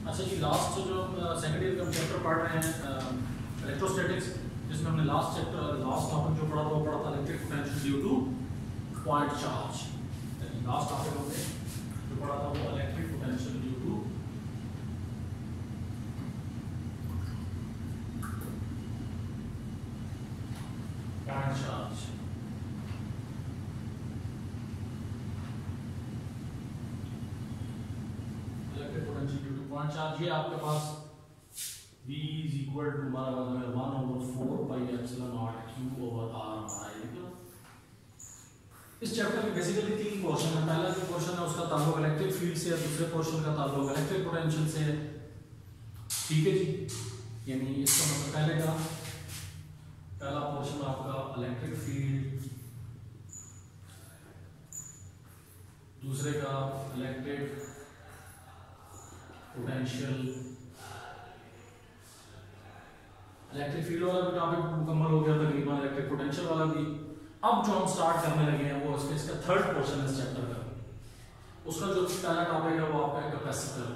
अच्छा जी, लास्ट जो second year का चैप्टर पढ़ रहे हैं इलेक्ट्रोस्टैटिक्स, जिसमें हमने लास्ट टॉपिक जो पढ़ा था वो पढ़ा था electric potential due two point charge. Last topic हमने जो पढ़ा था वो electric potential due two point charge. Electric potential due two point charge, ये आपके पास V is equal to हमारा 1/4 pi epsilon naught q over r हमारा ये। इस चैप्टर में बेसिकली तीन पोर्शन है। पहला जो पोर्शन है उसका ताल्लुक इलेक्ट्रिक फील्ड से है, दूसरे पोर्शन का ताल्लुक इलेक्ट्रिक पोटेंशियल से है। ठीक है जी, यानी इसका मतलब पहला पोर्शन आपका इलेक्ट्रिक फील्ड, दूसरे का इलेक्ट्रिक पोटेंशियल। इलेक्ट्रिक फील्ड वाला भी टॉपिक मुकम्मल हो गया तकरीबन, इलेक्ट्रिक पोटेंशियल वाला भी। अब जो हम स्टार्ट करने लगे हैं वो इसका थर्ड पोर्शन है इस चैप्टर का। उसका जो पहला टॉपिक है वो आपका कैपेसिटर।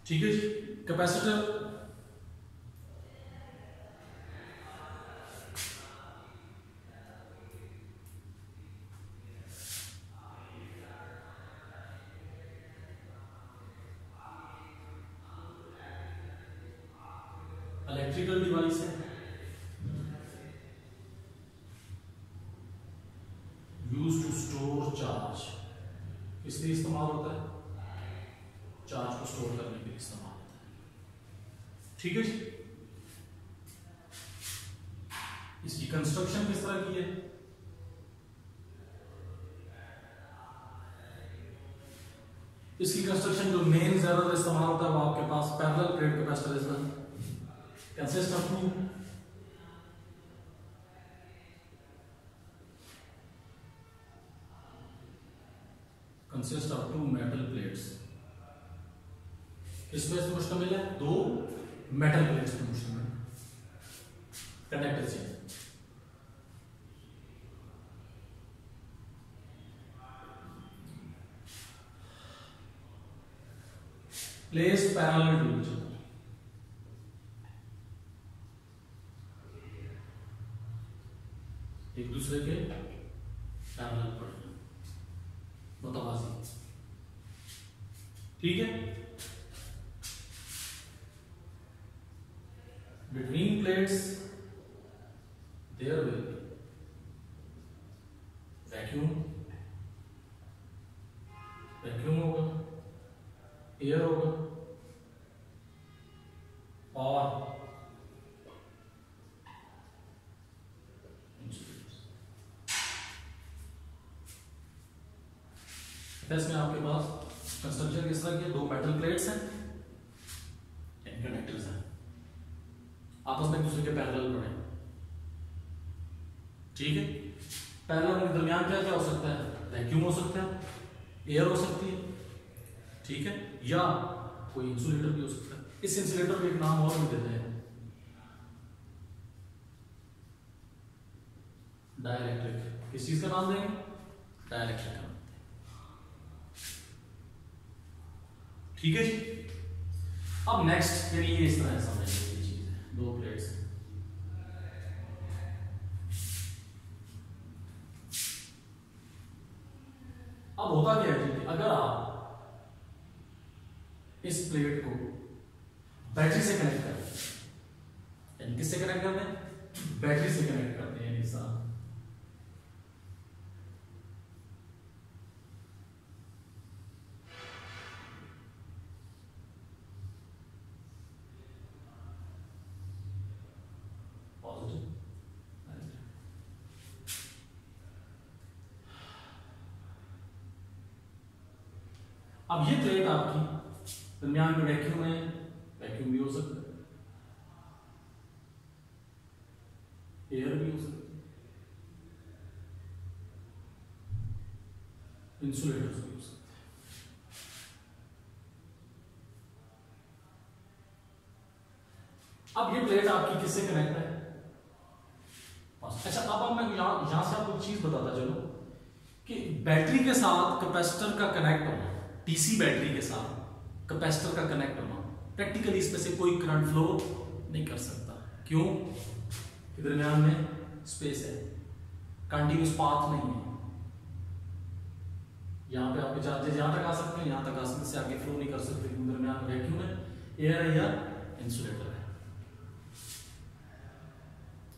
ठीक है जी, कैपेसिटर इलेक्ट्रिकल डिवाइस है यूज्ड टू स्टोर चार्ज। किस लिए इस्तेमाल होता है? चार्ज को स्टोर करने के लिए इस्तेमाल होता है। ठीक है जी, इसकी कंस्ट्रक्शन किस तरह की है? इसकी कंस्ट्रक्शन जो मेन ज्यादा इस्तेमाल होता है वो आपके पास parallel plate capacitor consists of two metal plates। किस पे मुश्तमिल है? दो मेटल प्लेट्स पे मुश्तमिल कनेक्टर से। Place parallel to each other, एक दूसरे के पैरेलल पड़े, मुतवाज़ी। ठीक है, between plates there will be vacuum होगा, एयर होगा और इसमें आपके पास कंस्ट्रक्शन किस तरह की? दो मेटल प्लेट्स हैं, कनेक्टर्स हैं, आपस में एक दूसरे के पैरेलल पड़े। ठीक है, पैरेलल के दरमियान क्या क्या हो सकता है? वैक्यूम हो सकता है, एयर हो सकती है, ठीक है, या कोई इंसुलेटर भी हो सकता है। इस इंसुलेटर को एक नाम और भी देते हैं, डाइलेक्ट्रिक। किस चीज का नाम देंगे? डाइलेक्ट्रिक का। ठीक है जी, अब नेक्स्ट यानी ये इस तरह समझ लीजिए चीज है, दो प्लेट्स हैं। अब होता क्या है जी, अगर आप इस प्लेट को बैटरी से कनेक्ट करते हैं, यानी किससे कनेक्ट करते हैं? बैटरी से कनेक्ट करते हैं। ऐसा अब ये प्लेट आपकी दरमियान में वैक्यूम है, वैक्यूम भी हो सकता है, एयर भी हो सकता है, इंसुलेटर्स भी हो सकते हैं। अब ये प्लेट आपकी किससे कनेक्ट है? अच्छा, अब मैं यहां से आपको एक चीज बताता चलो कि बैटरी के साथ कैपेसिटर का कनेक्ट होना, डीसी बैटरी के साथ कैपेसिटर का कनेक्ट होना, प्रैक्टिकली इसमें से कोई करंट फ्लो नहीं कर सकता। क्यों? दरमियान में स्पेस है, कंटिन्यूस पाथ नहीं है। यहाँ पे आपके चार्जेस यहाँ तक आ सकते हैं, यहाँ तक आ सकते हैं, इससे आगे फ्लो नहीं कर सकते क्योंकि दरमियान वैक्यूम है, एयर है या इंसुलेटर है।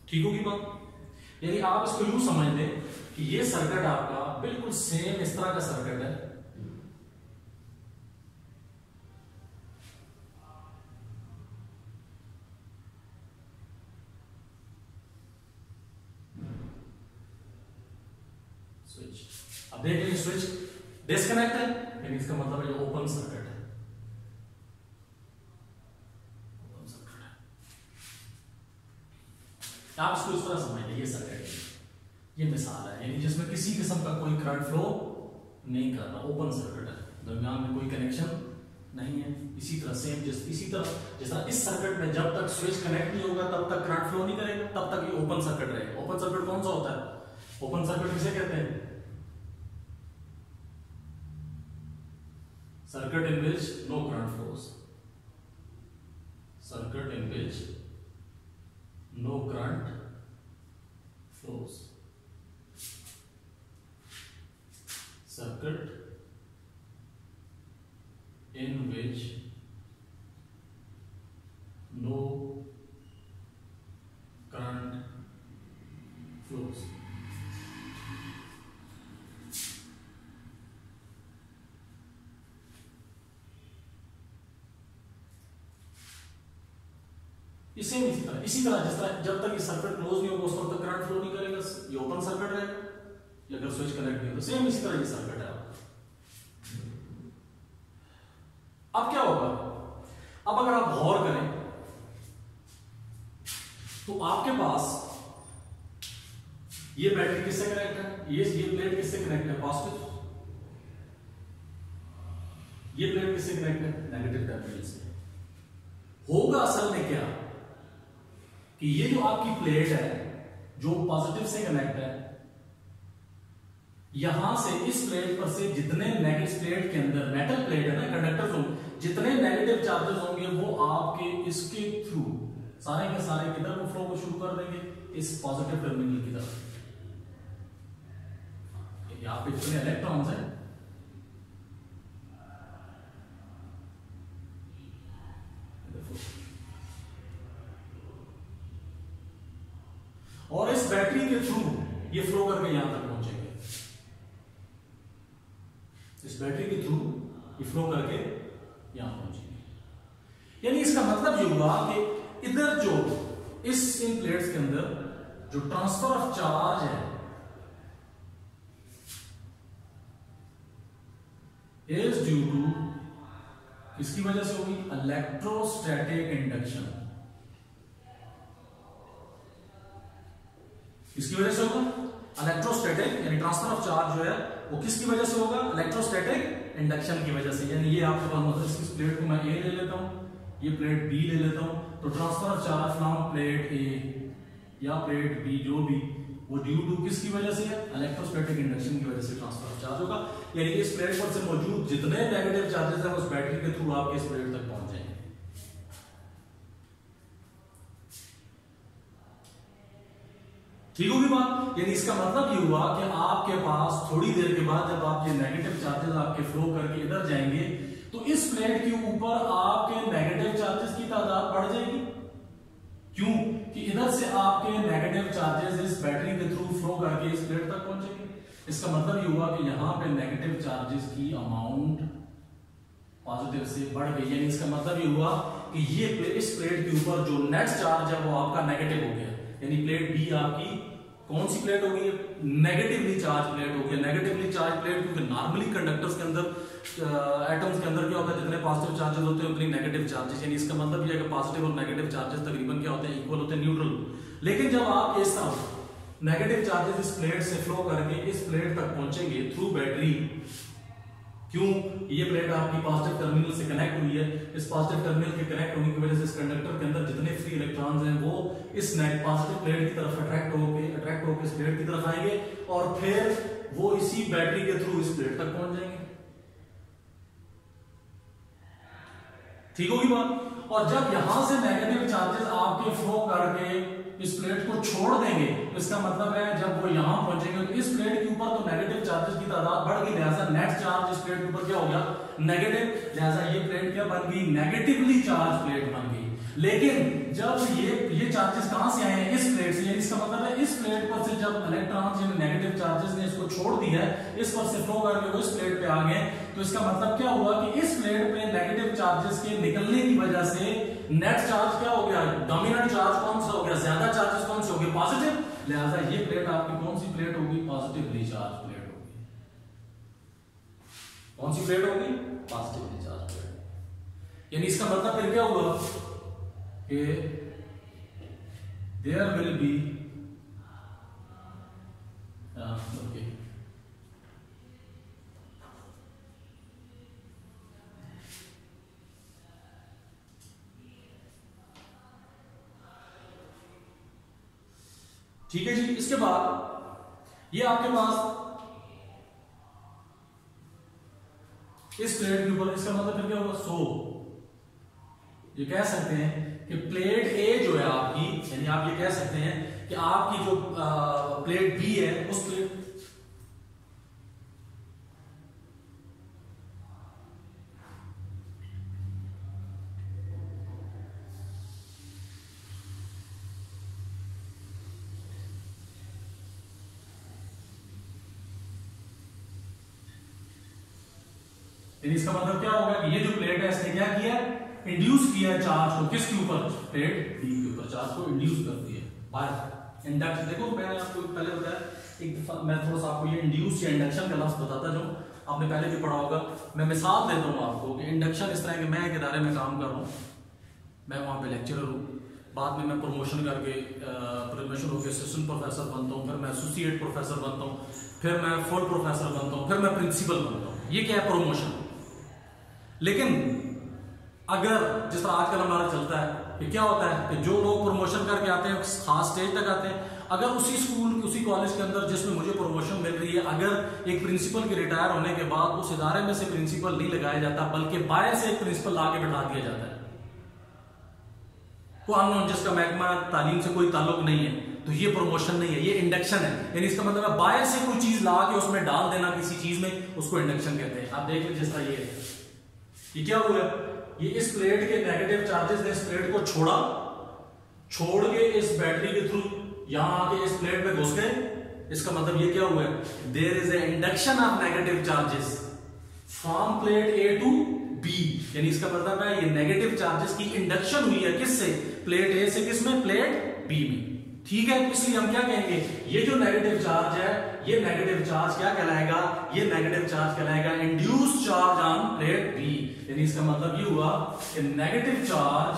ठीक होगी बात? यानी आप इसको यूं समझ लें कि ये सर्किट आपका बिल्कुल सेम इस तरह का सर्किट है। स्विच, अब देख लीजिए स्विच डिस्कनेक्ट है, यानी इसका मतलब है ये ओपन सर्किट है। ओपन सर्किट है, आप इसको इस तरह समझ लीजिए, ये सर्किट है, ये मिसाल है, यानी जिसमें किसी किस्म का कोई करंट फ्लो नहीं कर रहा, ओपन सर्किट है, दरमियान में कोई कनेक्शन नहीं है। इसी तरह सेम इसी तरह जिस तरह इस सर्किट में जब तक स्विच कनेक्ट नहीं होगा तब तक करंट फ्लो नहीं करेगा, तब तक ये ओपन सर्किट रहेगा। ओपन सर्किट कौन सा होता है? ओपन सर्किट किसे कहते हैं? Circuit in which no current flows, circuit in which no current flows, circuit in which no current flows। इसी तरह जिस तरह जब तक ये सर्किट क्लोज नहीं होगा उस वक्त तक करंट फ्लो नहीं करेगा, ये ओपन सर्किट रहेगा। अगर स्विच कनेक्ट नहीं तो सेम इसी तरह ये सर्किट है। अब क्या होगा? अब अगर आप गौर करें तो आपके पास ये बैटरी किससे कनेक्ट है? ये प्लेट किससे कनेक्ट है? पॉजिटिव। ये प्लेट किससे कनेक्ट है? नेगेटिव टर्मिनल से। होगा असल में क्या कि ये जो आपकी प्लेट है जो पॉजिटिव से कनेक्ट है, यहां से इस प्लेट पर से जितने नेगेटिव प्लेट के अंदर मेटल प्लेट है ना, कंडक्टर जो जितने नेगेटिव चार्जेस होंगे वो आपके इसके थ्रू सारे के सारे किधर को फ्लो को शुरू कर देंगे? इस पॉजिटिव टर्मिनल की तरफ। यहां पे जितने इलेक्ट्रॉन्स हैं और इस बैटरी के थ्रू ये फ्लो करके यहां तक पहुंचेंगे। इस बैटरी के थ्रू ये फ्लो करके यहां पहुंचेंगे। यानी इसका मतलब ये हुआ कि इधर जो इस इन प्लेट्स के अंदर जो ट्रांसफर ऑफ चार्ज है इज ड्यू टू, किसकी वजह से होगी? Electrostatic induction. किसकी वजह से होगा? इलेक्ट्रोस्टैटिक, यानी ट्रांसफर ऑफ चार्ज जो है वो किसकी वजह से होगा? इलेक्ट्रोस्टैटिक इंडक्शन की वजह से। यानी ये आपके पास मतलब इस प्लेट को मैं ए ले लेता हूं, ये प्लेट बी ले लेता हूं, तो transfer of charge from plate A या प्लेट बी जो भी वो ड्यू टू किसकी वजह से है? इलेक्ट्रोस्टैटिक इंडक्शन की वजह से ट्रांसफर ऑफ चार्ज होगा। यानी इस प्लेट पर से मौजूद जितने नेगेटिव चार्जेस हैं उस बैटरी के थ्रू आपके इस प्लेट तक पहुंच जाएंगे। ठीक होगी बात? यानी इसका मतलब ये हुआ कि आपके पास थोड़ी देर के बाद जब आपके नेगेटिव चार्जेस आपके फ्लो करके इधर जाएंगे तो इस प्लेट के ऊपर आपके नेगेटिव चार्जेस की तादाद बढ़ जाएगी। क्यों? कि इधर से आपके नेगेटिव चार्जेस इस बैटरी के थ्रू फ्लो करके इस प्लेट तक पहुंचेंगे। इसका मतलब ये हुआ कि यहां पे नेगेटिव चार्जेस की अमाउंट पॉजिटिव से बढ़ गई। यानी इसका मतलब ये हुआ कि ये इस प्लेट के ऊपर जो नेट चार्ज है वो आपका नेगेटिव हो गया। यानी प्लेट बी आपकी कौन सी प्लेट होगी? नेगेटिवली चार्ज प्लेट होगी। नेगेटिवली चार्ज प्लेट क्योंकि नॉर्मली कंडक्टर्स के अंदर एटम्स के अंदर क्या होता है? जितने पॉजिटिव चार्जेस होते हैं उतनी नेगेटिव चार्जेस। यानी इसका मतलब ये है कि पॉजिटिव और नेगेटिव चार्जेस तकरीबन क्या होते हैं? इक्वल होते हैं, न्यूट्रल। लेकिन जब आप इस तरह नेगेटिव चार्जेस इस प्लेट से फ्लो करके इस प्लेट तक पहुंचेंगे थ्रू बैटरी, क्यों? ये प्लेट आपकी पॉजिटिव टर्मिनल से कनेक्ट हुई है। इस पॉजिटिव टर्मिनल के कनेक्ट होने की वजह से इस कंडक्टर के अंदर जितने फ्री इलेक्ट्रॉन्स हैं वो इस पॉजिटिव प्लेट की तरफ अट्रैक्ट होके इस प्लेट की तरफ आएंगे और फिर वो इसी बैटरी के थ्रू इस प्लेट तक पहुंच जाएंगे। ठीक होगी बात। और जब यहां से नेगेटिव चार्जेस आपके फ्लो करके इस प्लेट को छोड़ देंगे, इसका मतलब है जब वो यहां पहुंचेंगे तो इस प्लेट के ऊपर तो नेगेटिव चार्जेस की तादाद बढ़ गई, लिहाजा नेट चार्ज इस प्लेट के ऊपर क्या हो गया, नेगेटिव। लिहाजा ये प्लेट क्या बन गई, नेगेटिवली चार्ज प्लेट बन गई। लेकिन जब ये चार्जेस कहां से आए हैं, इस प्लेट से, इसका मतलब है इस प्लेट पर से जब इलेक्ट्रॉन्स यानी नेगेटिव चार्जेस ने इसको छोड़ दिया है, इस पर से फ्लो करके वो इस प्लेट पे आ गए, तो इसका मतलब क्या हुआ कि इस प्लेट पे नेगेटिव चार्जेस के निकलने की वजह से नेट चार्ज क्या हो गया, डोमिनेंट चार्ज कौन सा हो गया, ज्यादा चार्जेस कौन से हो गए, पॉजिटिव। लिहाजा ये प्लेट आपकी कौन सी प्लेट होगी, पॉजिटिवली चार्ज प्लेट होगी। कौन सी प्लेट होगी, पॉजिटिवली चार्ज प्लेट। यानी इसका मतलब फिर क्या हुआ कि देयर विल बी ओके ठीक है जी। इसके बाद ये आपके पास इस प्लेट के ऊपर, इसका मतलब फिर क्या होगा, ये कह सकते हैं कि प्लेट ए जो है आपकी, यानी आप ये कह सकते हैं कि आपकी जो प्लेट बी है उस प्लेट यानी इसका मतलब क्या होगा कि ये जो प्लेट है इसने क्या किया, इंड्यूस किया चार्ज को किसके ऊपर, प्लेट डी के ऊपर चार्ज को इंड्यूस कर दिया बाय इंडक्शन। देखो मैंने आपको पहले बताया, एक दफा मैं थोड़ा सा आपको ये इंड्यूस या इंडक्शन का लफ्ज बताता जो आपने पहले भी पढ़ा होगा। मैं मिसाल देता हूँ आपको कि इंडक्शन इस तरह के, मैं एक इदारे में काम कर रहा हूँ, मैं वहाँ पे लेक्चरर हूँ, बाद में मैं प्रमोशन करके प्रमोशन होकर असिस्टेंट प्रोफेसर बनता हूँ, फिर मैं एसोसिएट प्रोफेसर बनता हूँ, फिर मैं फुल प्रोफेसर बनता हूँ, फिर मैं प्रिंसिपल बनता हूँ। ये क्या है, प्रमोशन। लेकिन अगर जिस तरह आजकल हमारा चलता है कि क्या होता है कि जो लोग प्रमोशन करके आते हैं खास स्टेज तक आते हैं, अगर उसी स्कूल उसी कॉलेज के अंदर जिसमें मुझे प्रमोशन मिल रही है, अगर एक प्रिंसिपल के रिटायर होने के बाद उस इदारे में से प्रिंसिपल नहीं लगाया जाता बल्कि बाहर से एक प्रिंसिपल आके बैठा दिया जाता है, को अननोन जिसका महकमा तालीम से कोई ताल्लुक नहीं है, तो ये प्रमोशन नहीं है, ये इंडक्शन है। यानी इसका मतलब है बाहर से कोई चीज ला के उसमें डाल देना किसी चीज में, उसको इंडक्शन कहते हैं। आप देख लीजिए जिस तरह ये क्या हुआ, ये इस प्लेट के नेगेटिव चार्जेस ने इस प्लेट को छोड़ के इस बैटरी के थ्रू यहां आके इस प्लेट पे घुस गए। इसका मतलब ये क्या हुआ है, there is a induction of negative charges from plate A to B. यानी इसका मतलब है ये नेगेटिव चार्जेस की इंडक्शन हुई है किससे, प्लेट ए से, किसमें, प्लेट बी में। ठीक है, इसलिए हम क्या कहेंगे, ये जो नेगेटिव चार्ज है, ये नेगेटिव चार्ज क्या कहलाएगा, ये नेगेटिव चार्ज कहलाएगा induced charge on plate B. यानी इसका मतलब ये हुआ कि negative charge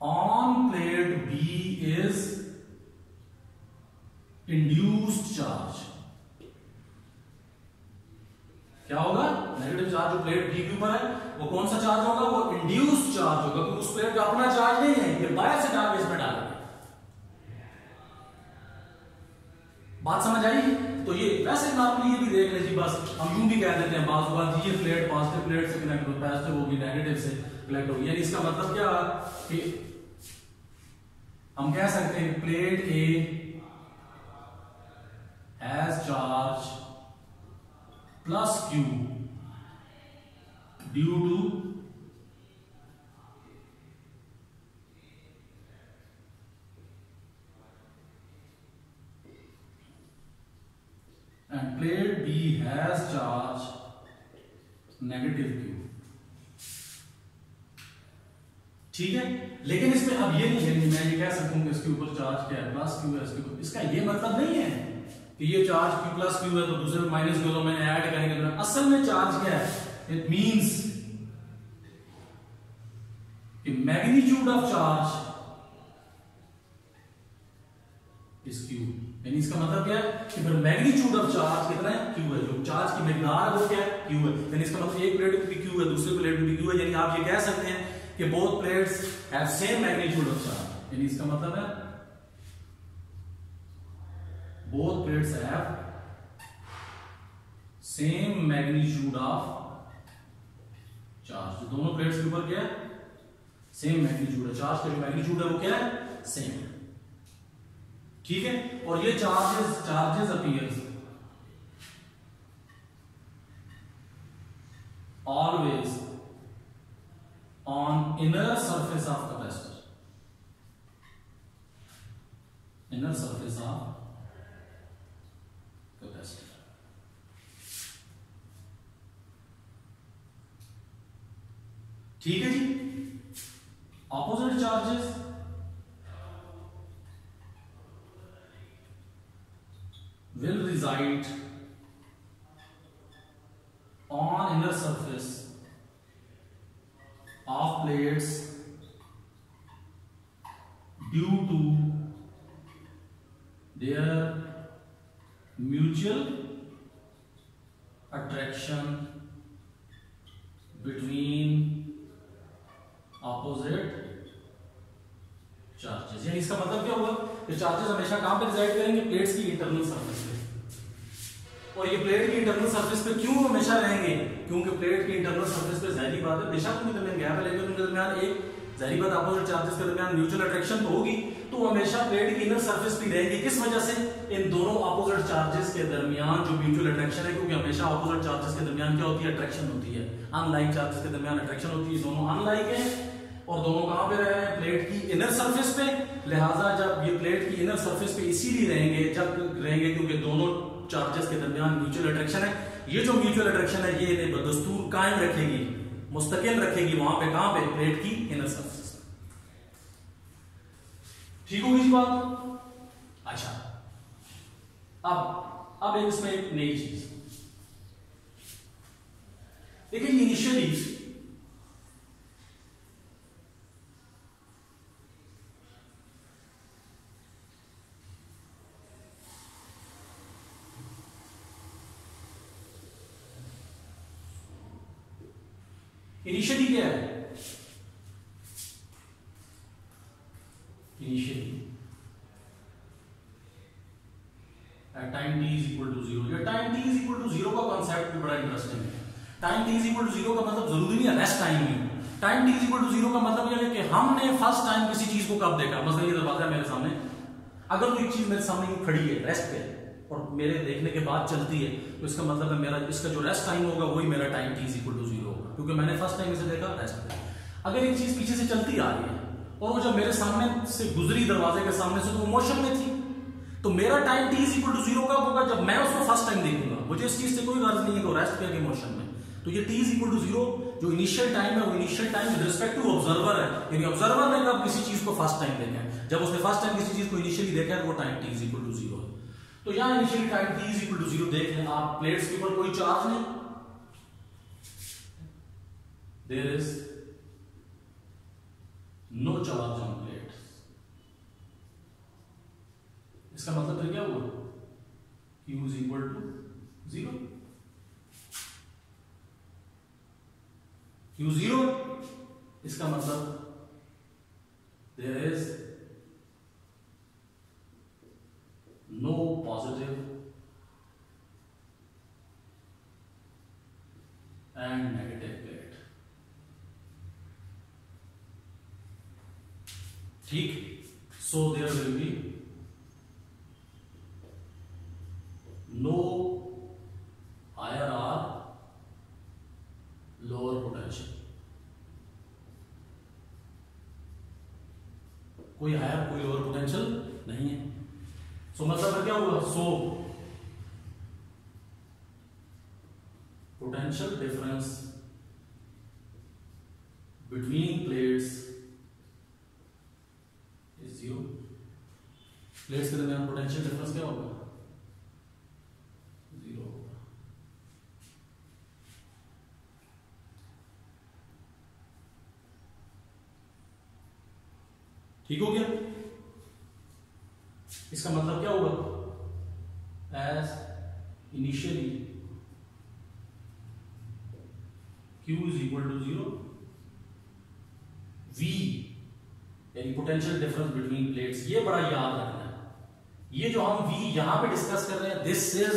on plate B is induced charge. क्या होगा, नेगेटिव चार्ज जो प्लेट बी के ऊपर है वो कौन सा चार्ज होगा, वो इंड्यूस्ड चार्ज होगा, क्योंकि उस प्लेट का अपना चार्ज नहीं है, ये बाहर से डाल के इसमें डालेंगे। बात समझ आई। तो ये वैसे नॉर्मली ये भी देख लीजिए, बस हम यूं भी कह देते हैं बात बात ये प्लेट पॉजिटिव प्लेट से कनेक्ट होता है, पॉजिटिव होगी नेगेटिव से कनेक्ट होगी। यानी इसका मतलब क्या कि हम कह सकते हैं plate A has charge plus Q due to and plate B has charge negative Q। ठीक है, लेकिन इसमें अब ये नहीं है कि मैं ये कह सकूं कि इसके ऊपर चार्ज क्या है, प्लस क्यू है इसके ऊपर। इसका ये मतलब नहीं है कि ये चार्ज Q प्लस क्यू है तो दूसरे माइनस क्यू तो मैंने ऐड करेंगे तो असल में चार्ज क्या है, इट मींस कि magnitude of charge is Q। यानी इसका मतलब क्या है कि फिर मैग्नीट्यूड ऑफ चार्ज कितना है, Q है। जो चार्ज की मिकदार है वो क्या है, Q है। यानी इसका मतलब एक प्लेट पे Q है, दूसरे प्लेट पे Q है। यानी आप ये कह सकते हैं कि both plates have same magnitude of charge. यानी इसका मतलब है both plates have same magnitude of charge। दोनों प्लेट्स के ऊपर क्या है, सेम मैग्नीट्यूड है, चार्ज का जो मैग्नीट्यूड है वो क्या है, सेम है। ठीक है, और ये charges appears always on inner surface of capacitor, inner surface of capacitor. ठीक है जी। Opposite charges will reside on inner surface of plates due to their mutual attraction between opposite charges. यानी इसका मतलब क्या होगा कि चार्जेस हमेशा कहां पे रिजाइड करेंगे, प्लेट्स की इंटरनल सरफेस पे। और ये प्लेट की इंटरनल सरफेस पे क्यों हमेशा रहेंगे, क्योंकि प्लेट की इंटरनल सरफेस पे जाहिर बात है बेशक उनके दरमियान गैप है, लेकिन उनके दरमियान एक जाहिर बात अपोजिट चार्जेस के दरमियान म्यूचुअल अट्रैक्शन तो होगी, तो हमेशा प्लेट की इनर सरफेस पे रहेंगे। किस वजह से, इन दोनों अपोजिट चार्जेस के दरमियान जो म्यूचुअल अट्रैक्शन है, क्योंकि हमेशा अपोजिट चार्जेस के दरमियान क्या होती है, अट्रैक्शन होती है। अनलाइक चार्जेस के दरमियान अट्रैक्शन होती है, दोनों अनलाइक है और दोनों कहां पे रह रहे हैं, प्लेट की इनर सरफेस पे। लिहाजा जब ये प्लेट की इनर सरफेस पे इसीलिए रहेंगे जब रहेंगे क्योंकि दोनों चार्जेस के दरमियान म्यूचुअल अट्रैक्शन है। ये जो म्यूचुअल अट्रैक्शन है ये बदस्तूर कायम रखेगी, मुस्तकिल रखेगी वहां पे, कहां पे, प्लेट की इनर सरफेस। ठीक होगी जी बात। अच्छा, अब एक इसमें एक नई चीज देखिए, इनिशियली इनिशियली क्या है, initially at time t is equal to 0। ये time t is equal to 0 का कॉन्सेप्ट भी बड़ा इंटरेस्टिंग है। Time t is equal to 0 का मतलब जरूरी नहीं है रेस्ट टाइम ही। Time t is equal to 0 का मतलब यह है कि हमने फर्स्ट टाइम किसी चीज को कब देखा। मतलब ये दरवाजा मेरे सामने, अगर कोई चीज मेरे सामने यूं खड़ी है रेस्ट पे और मेरे देखने के बाद चलती है, तो इसका मतलब है मेरा इसका जो रेस्ट टाइम होगा वही मेरा time t is equal to 0 होगा, क्योंकि मैंने फर्स्ट टाइम इसे देखा रेस्ट पे। अगर एक चीज पीछे से चलती आ रही है और वो जब मेरे सामने से गुजरी दरवाजे के सामने से, तो वो मोशन में थी, तो मेरा time t is equal to 0 कब होगा, जब मैं उसको फर्स्ट टाइम देखूंगा। मुझे इस चीज से कोई गर्ज नहीं है कि वो रेस्ट पे है कि मोशन में। तो ये t इज इक्वल टू 0 जो इनिशियल टाइम है, वो initial time with respect to observer है, यानी ऑब्जर्वर ने कब किसी चीज को फर्स्ट टाइम देखा है, जब उसने फर्स्ट टाइम किसी चीज को इनिशियली देखा है, वो time t is equal to 0 है। तो यहां initially time t is equal to 0 देख लें आप, प्लेट्स के ऊपर कोई चार्ज नहीं, there is no charge on plate. इसका मतलब फिर क्या हुआ, q is equal to 0। q 0, इसका मतलब there is no positive and negative plate. ठीक, so there will be no higher और लोअर पोटेंशियल, कोई हायर कोई लोअर पोटेंशियल नहीं है। सो मतलब क्या हुआ, so potential difference between plates is 0। Plates के दरमियान पोटेंशियल डिफरेंस क्या होगा, 0 होगा। ठीक हो गया। इसका मतलब क्या होगा, as initially q is equal to 0, v यानी पोटेंशियल डिफरेंस बिटवीन प्लेट्स, ये बड़ा याद रखना है। ये जो हम V यहां पे डिस्कस कर रहे हैं, this is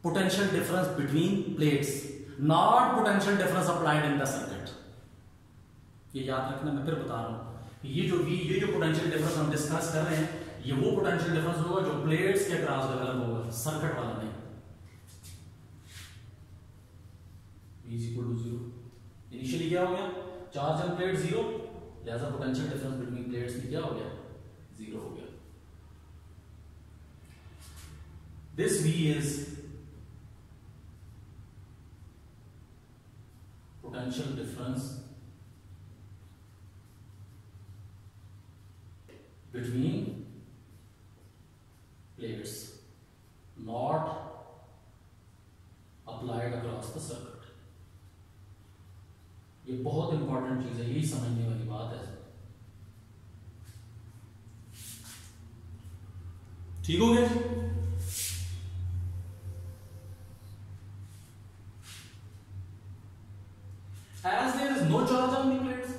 potential difference between plates, not potential difference applied in the circuit. ये याद रखना, मैं फिर बता रहा हूं, ये जो पोटेंशियल डिफरेंस हम डिस्कस कर रहे हैं, ये वो पोटेंशियल डिफरेंस होगा जो प्लेट्स के अक्रॉस डेवलप होगा, सर्किट वाला नहीं। V is equal to 0। Initially क्या हो गया, चार्ज ऑन प्लेट 0, लिहाजा पोटेंशियल डिफरेंस बिटवीन प्लेट्स में क्या हो गया, 0 हो गया। This V is potential difference between plates, not applied across the circuit। ये बहुत इंपॉर्टेंट चीज है, यही समझने वाली बात है। ठीक हो गया जी। As there is no charge on the plates,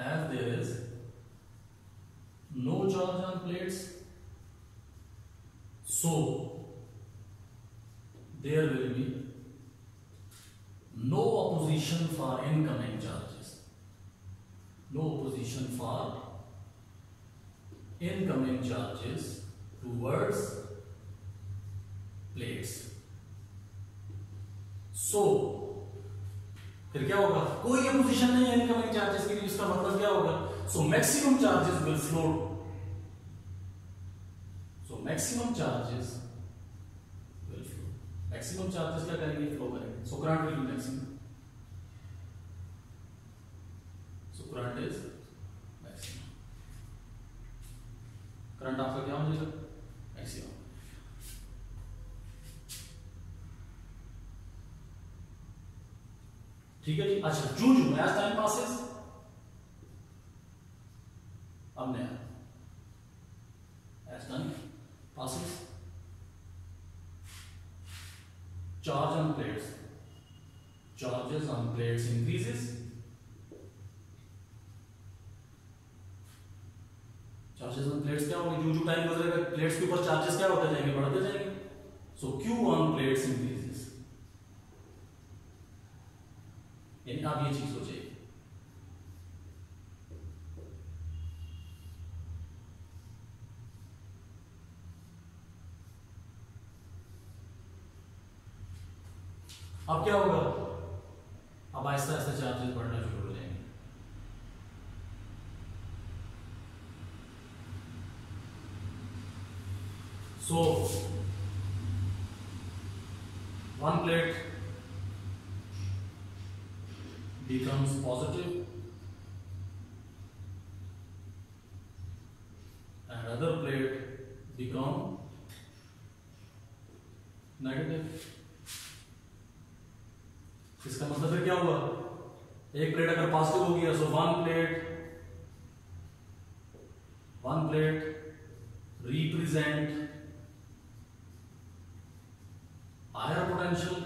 as there is no charge on plates, so there will be no opposition for incoming charges, no opposition for incoming charges towards plates। So फिर क्या होगा, कोई opposition नहीं है incoming charges के लिए, इसका मतलब क्या होगा, so maximum charges will flow, so maximum charges will flow, maximum charges क्या करेंगे, फ्लो करेंगे, so current will be maximum, so current is maximum, current आपका क्या हो जाएगा, मैक्सिमम। ठीक है जी। अच्छा, जो एज टाइम पासेस, अब नया as time passes, charge on plates, charges on plates increases, charges on plates क्या होंगे, जो टाइम गुजरेगा प्लेट्स के ऊपर चार्जेस क्या होते जाएंगे, बढ़ते जाएंगे, सो क्यू ऑन प्लेट्स इंक्रीजेस। यानी आप ये चीज सोचिए, अब क्या होगा, अब आहिस्ता आहिस्ता चार्जेस बढ़ना शुरू हो जाएंगे। सो one plate becomes positive and other plate become negative। इसका मतलब है क्या हुआ, एक प्लेट अगर पॉजिटिव हो गया, so one plate represent higher potential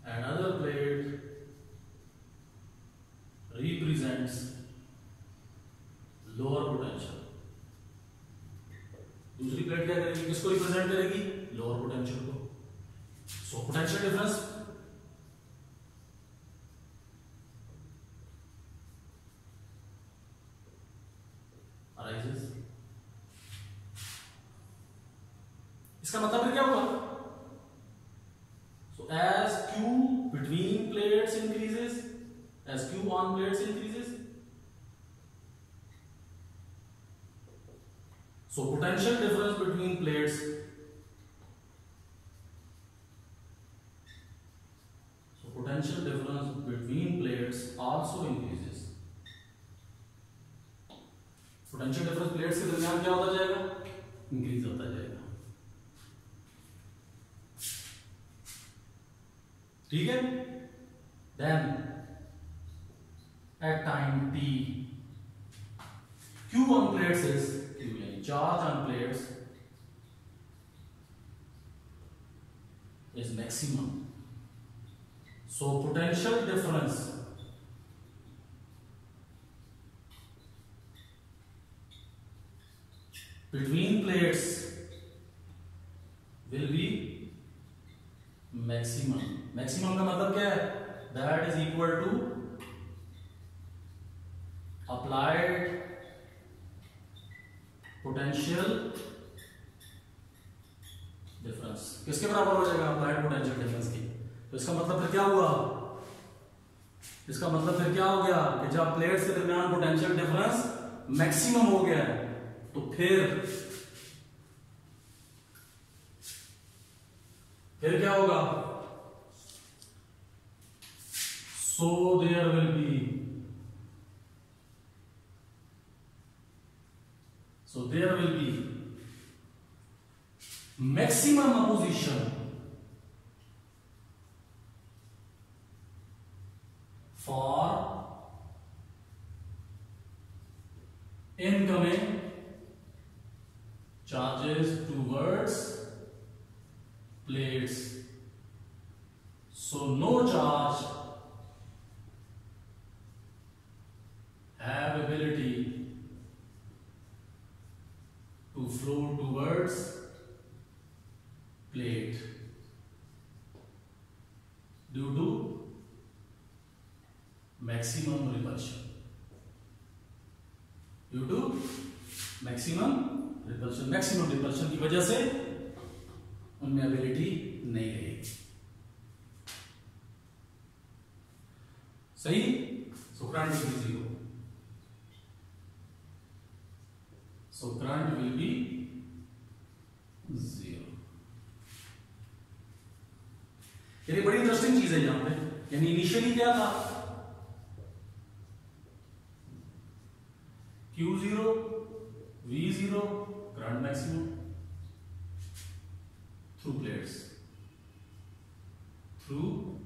and other plate represents lower potential। दूसरी प्लेट क्या करेगी, किसको रिप्रेजेंट करेगी, लोअर पोटेंशियल को। So potential difference arises. इसका मतलब क्या हुआ, as Q between plates increases, as Q on plates increases, so potential difference between plates, so potential difference between plates also increases। potential difference plates के दरमियान क्या होता जाएगा, इंक्रीज होता जाएगा। ठीक है। Then at time t, Q on plates is Q, यानी charge on plates is maximum, so potential difference between plates will be maximum. maximum का मतलब क्या है? that is equal to applied potential difference. किसके बराबर हो जाएगा? applied potential difference की. तो इसका मतलब फिर क्या हुआ? इसका मतलब फिर क्या हो गया कि जब प्लेट्स के दरमियान पोटेंशियल डिफरेंस मैक्सिमम हो गया है तो फिर क्या होगा? so there will be maximum opposition for incoming charges towards plates. So no charge have ability to flow towards plate due to maximum repulsion. Due to maximum repulsion की वजह से उनमें एबिलिटी नहीं रहेगी. सही. So current will be zero. So current will be zero. यानी बड़ी interesting चीज है यहां पे. यानी इनिशियली क्या था? Q0 V0 current maximum through plates. Through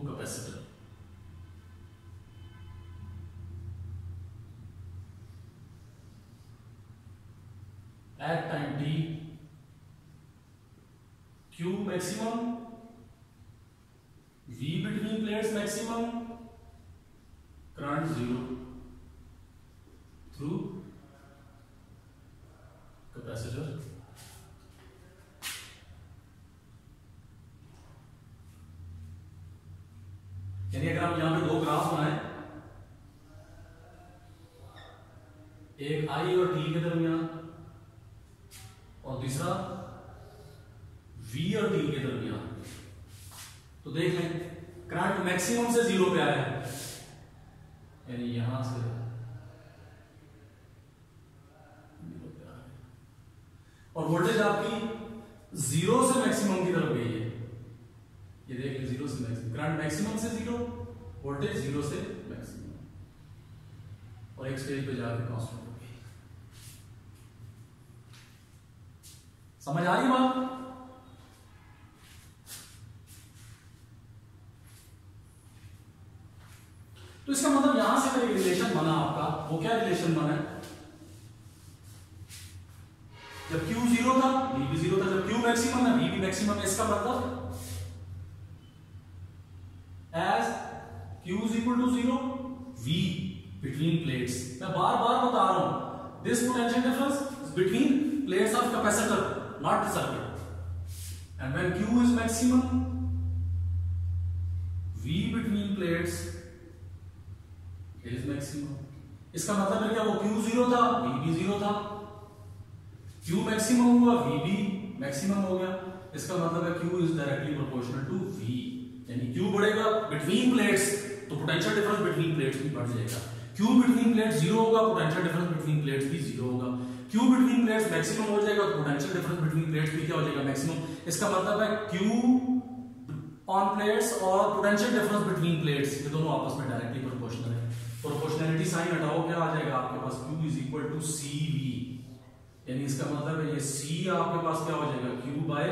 capacitor. At time t, Q maximum, V between plates maximum, current zero through capacitor. यानी अगर हम यहां पे दो ग्राफ बनाएं, एक I और T के दरमियान और दूसरा V और T के दरमियान, तो देख लें करंट मैक्सिमम से जीरो पे आया है. यानी यहां से जीरो पे आया है और वोल्टेज आपकी जीरो से मैक्सिमम की तरफ गई है. ये देख लें जीरो से मैक्सिमम, करंट मैक्सिमम से जीरो, वोल्टेज जीरो से मैक्सिमम, और एक स्टेज पे जाकर कांस्टेंट हो गई. समझ आ रही बात? तो इसका मतलब यहां से एक रिलेशन बना आपका. वो क्या रिलेशन बना है? जब Q जीरो था V भी जीरो था, जब Q मैक्सिमम है V भी मैक्सिमम है. इसका मतलब as Q is equal to 0, V between plates. मैं बार बार बता रहा हूं, this potential difference is between plates of capacitor, not the circuit. And when Q is maximum, V between plates is maximum. इसका मतलब है क्या? वो Q जीरो था, V भी जीरो था. Q मैक्सिमम हुआ, V भी मैक्सिमम हो गया. इसका मतलब है Q is directly proportional to V. यानी Q बढ़ेगा बिटवीन प्लेट्स तो पोटेंशियल डिफरेंस बिटवीन प्लेट्स भी बढ़ जाएगा. Q बिटवीन प्लेट्स जीरो होगा, पोटेंशियल डिफरेंस बिटवीन प्लेट्स भी जीरो होगा. Q बिटवीन प्लेट्स मैक्सिमम हो जाएगा तो पोटेंशियल डिफरेंस बिटवीन प्लेट्स भी क्या हो जाएगा? मैक्सिमम. इसका मतलब है Q ऑन प्लेट्स और पोटेंशियल डिफरेंस बिटवीन प्लेट्स ये दोनों आपस में डायरेक्टली प्रोपोर्शनल है. प्रोपोर्शनैलिटी साइन हटाओ, क्या आ जाएगा आपके पास? Q is equal to CV. यानी इसका मतलब है ये C आपके पास क्या हो जाएगा? Q by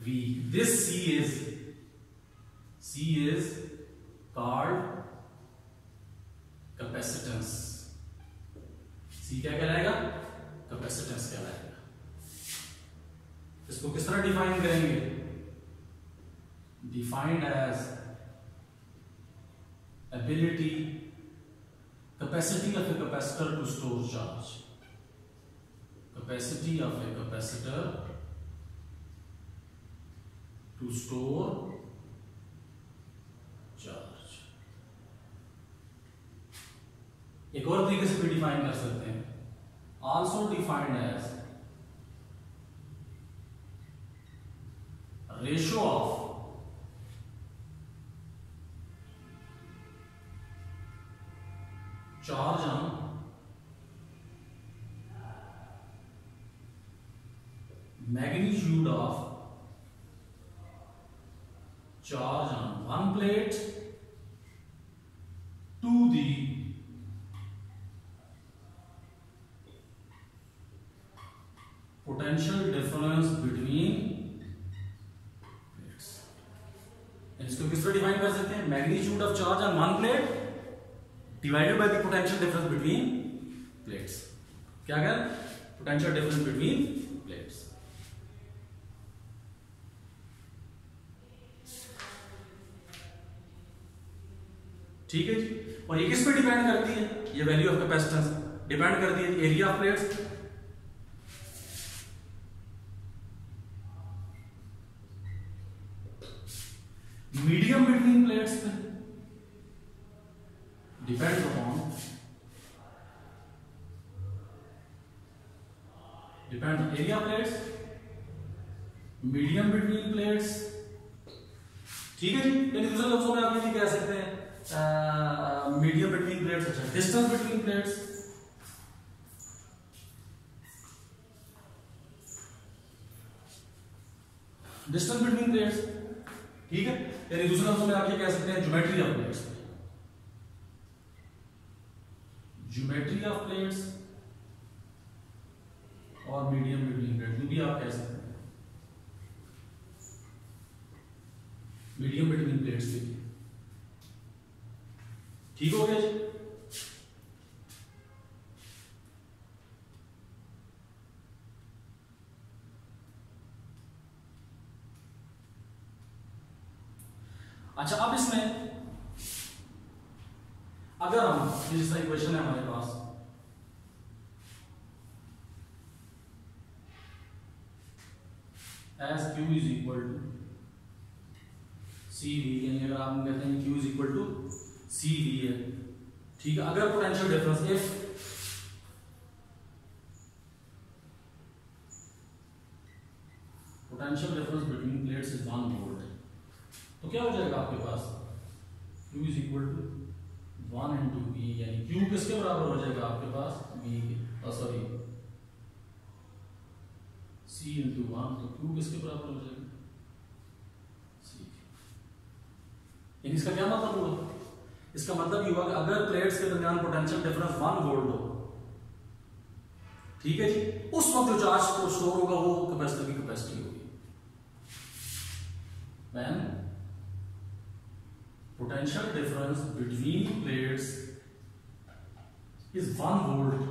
V. दिस C is called capacitance. C क्या कहलाएगा? Capacitance कहलाएगा. इसको किस तरह डिफाइन करेंगे? Defined as ability, capacity of a capacitor to store charge. Capacity of a capacitor to store charge. एक और तरीके से भी डिफाइन कर सकते हैं, also defined as ratio of charge on magnitude of charge on one plate to the potential difference between plates. इसको किस तरह डिफाइन कर सकते हैं? Magnitude of charge on one plate divided by the potential difference between plates. क्या क्या? Potential difference between plates. ठीक है जी. और ये किस पे डिपेंड करती है? ये वैल्यू ऑफ कैपेसिटेंस डिपेंड करती है area of plates. Medium between plates पे depend upon area plates. Medium between plates. ठीक है जी. यानी दूसरे लफ्जों में आप ये कह सकते हैं मीडियम बिटवीन प्लेट्स. अच्छा, distance between plates. Distance between plates. ठीक है. यानी दूसरे लफ्जों में आप ये कह सकते हैं geometry of plates. Geometry of plates और मीडियम बिटवीन प्लेट्स, जो भी आप कह सकते हैं मीडियम बिटवीन प्लेट्स के लिए. ठीक हो गया जी. अच्छा, अब इसमें अगर हम जिस तरह इक्वेशन है हमारे पास, as Q is equal to C V, यानी अगर आप कहते हैं Q is equal to C V है. ठीक है. अगर potential difference if potential difference between plates is 1 volt, तो क्या हो जाएगा आपके पास? Q is equal to 1 into V, यानी Q किसके बराबर हो जाएगा आपके पास? V के, सॉरी C इंटू 1, तो Q किसके बराबर हो जाएगा? C. यानी इसका क्या मतलब हुआ? इसका मतलब ये हुआ कि अगर प्लेट्स के दरमियान पोटेंशियल डिफरेंस 1 वोल्ट हो, ठीक है जी, उस वक्त जो चार्ज स्टोर होगा वो कैपेसिटर की कैपेसिटी होगी. When potential difference between plates is 1 volt,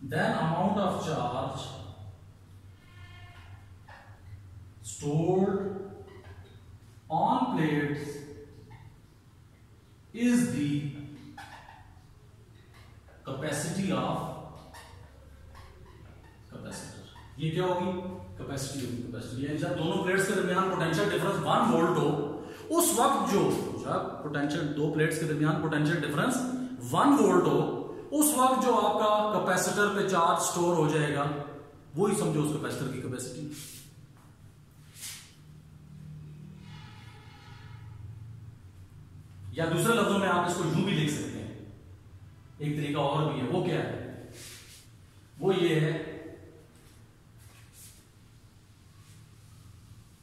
then amount of charge stored on plates is the capacity of capacitor. ये क्या होगी? कैपेसिटी होगी. कैपेसिटी यानी जब दोनों प्लेट्स के दरमियान पोटेंशियल डिफरेंस 1 वोल्ट हो, उस वक्त जब पोटेंशियल दो प्लेट्स के दरमियान पोटेंशियल डिफरेंस 1 वोल्ट हो, उस वक्त जो आपका कैपेसिटर पे चार्ज स्टोर हो जाएगा, वो ही समझो उस कैपेसिटर की कैपेसिटी. या दूसरे लफ्जों में आप इसको यूं भी लिख सकते हैं. एक तरीका और भी है. वो क्या है? वो ये है,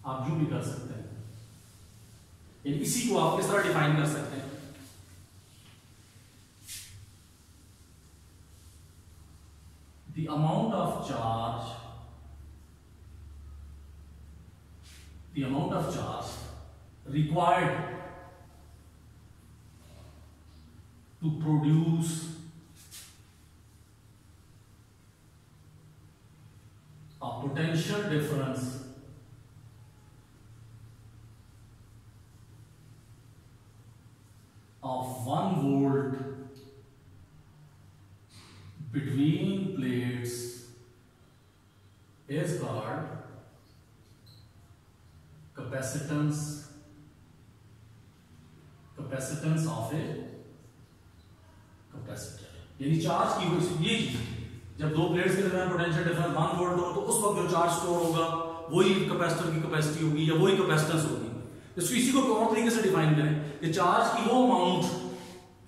आप यूं भी कर सकते हैं. इसी को आप किस तरह डिफाइन कर सकते हैं? The amount of charge required to produce a potential difference of 1 volt between plates is called capacitance of a capacitor. यानी चार्ज की हुई ये जब दो प्लेट्स के दरमियान पोटेंशियल डिफरेंस 1 वोल्ट हो तो उस वक्त जो चार्ज स्टोर होगा वही कैपेसिटर की कैपेसिटी होगी या वही कैपेसिटेंस होगी। तो इसी को और तरीके से डिफाइन करें कि चार्ज की वो अमाउंट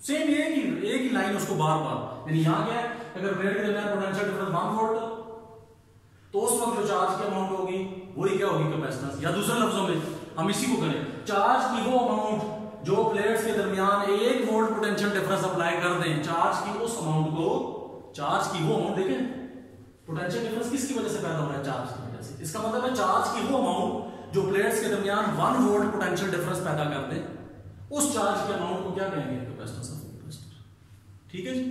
सेम एक ही लाइन उसको बार बार, यानी यहां क्या है, अगर प्लेट के दरमियान पोटेंशियल डिफरेंस 1 वोल्ट तो उस वक्त जो चार्ज की अमाउंट होगी वही क्या होगी, कैपेसिटेंस। या दूसरे लफ्जों में हम इसी को करें, चार्ज की वो अमाउंट जो प्लेट्स के दरमियान 1 वोल्ट पोटेंशियल डिफरेंस अप्लाई कर दें, चार्ज की उस अमाउंट को, चार्ज की वो अमाउंट, देखें पोटेंशियल डिफरेंस किसकी वजह से पैदा हो रहा है, चार्ज की वजह से। इसका मतलब है चार्ज की वो अमाउंट जो प्लेट्स के दरमियान 1 वोल्ट पोटेंशियल डिफरेंस पैदा कर दे, उस चार्ज के अमाउंट को क्या कहेंगे, कैपेसिटेंस ऑफ कैपेसिटर। ठीक है जी।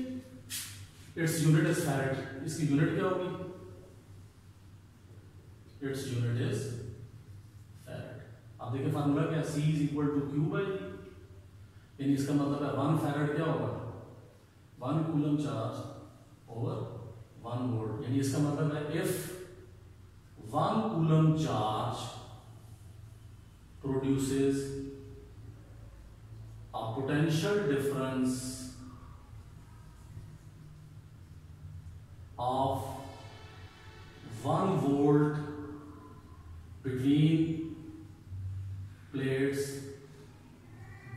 Its unit is farad. इसकी यूनिट क्या होगी, इट्स यूनिट इज फैरेड। अब देखिए फार्मूला क्या, C is equal to Q by V, यानी इसका मतलब है 1 फैरेड क्या होगा, 1 कूलम चार्ज ओवर 1 वोल्ट। यानी इसका मतलब है if 1 coulomb charge produces a potential difference of 1 volt between plates,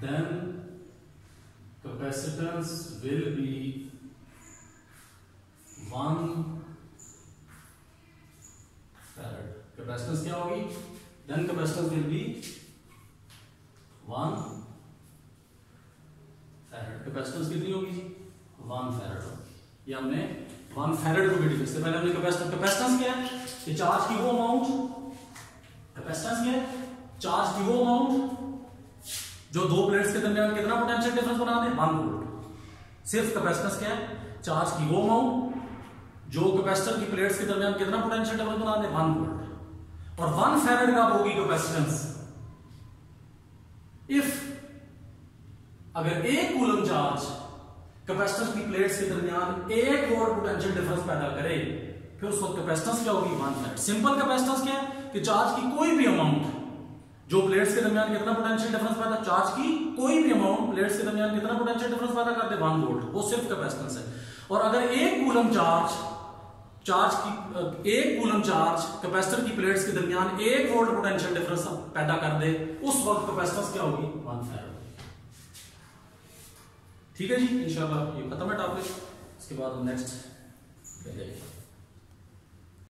then capacitance will be 1 farad। capacitance क्या होगी, then capacitance will be 1 farad। capacitance कितनी होगी जी, 1 farad होगी। ये हमने 1 farad को भी डिफाइन, इससे पहले हमने कैपेसिटेंस क्या है, कि चार्ज की वो अमाउंट, कैपेसिटेंस क्या है, चार्ज की वो अमाउंट जो दो प्लेट्स के दरमियान कितना पोटेंशियल डिफरेंस बना दे, 1 वोल्ट। सिर्फ कैपेसिटेंस क्या है, चार्ज की वो अमाउंट जो कैपेसिटर की प्लेट्स के दरमियान कितना पोटेंशियल डिफरेंस बना दे, 1 वोल्ट। और 1 फैरेड का होगी कैपेसिटेंस इफ अगर 1 कूलम चार्ज कैपेसिटर की प्लेट्स के दरमियान 1 वोल्ट पोटेंशियल डिफरेंस पैदा करे, फिर उस वक्त कैपेसिटेंस क्या होगी, 1 फैरेड। सिंपल कैपेसिटेंस क्या है कि चार्ज की कोई भी अमाउंट जो प्लेट्स के दरमियान कितना पोटेंशियल डिफरेंस पैदा, चार्ज की कोई भी अमाउंट प्लेट्स के दरमियान कितना पोटेंशियल डिफरेंस पैदा करते, 1 वोल्ट, वो सिर्फ कैपेसिटेंस है। और अगर 1 कूलम चार्ज कैपेसिटर की प्लेट्स के दरमियान 1 वोल्ट पोटेंशियल डिफरेंस पैदा कर दे, उस वक्त कैपेसिटेंस क्या होगी, 1 फैरेड। ठीक है जी, इंशाल्लाह ये खत्म है टॉपिक। इसके बाद नेक्स्ट देखेंगे।